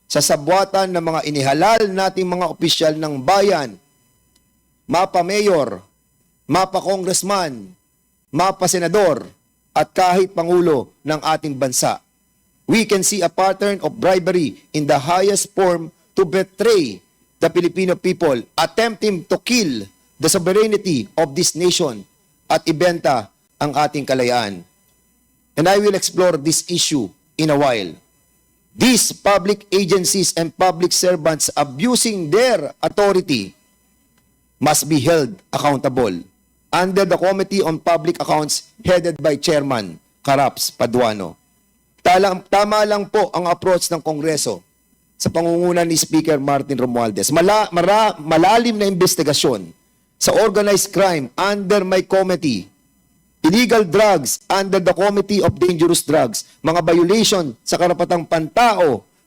sa sabwatan ng mga inihalal nating mga opisyal ng bayan, mapa-mayor, mapa-congressman, mapa-senador, at kahit pangulo ng ating bansa. We can see a pattern of bribery in the highest form to betray the Filipino people, attempting to kill the sovereignty of this nation at ibenta ang ating kalayaan. And I will explore this issue in a while. These public agencies and public servants abusing their authority must be held accountable under the Committee on Public Accounts headed by Chairman Caraps Paduano. Tama lang po ang approach ng Kongreso sa pangunguna ni Speaker Martin Romualdez. Malalim na investigasyon sa organized crime under my committee, illegal drugs under the Committee of Dangerous Drugs, mga violation sa karapatang pantao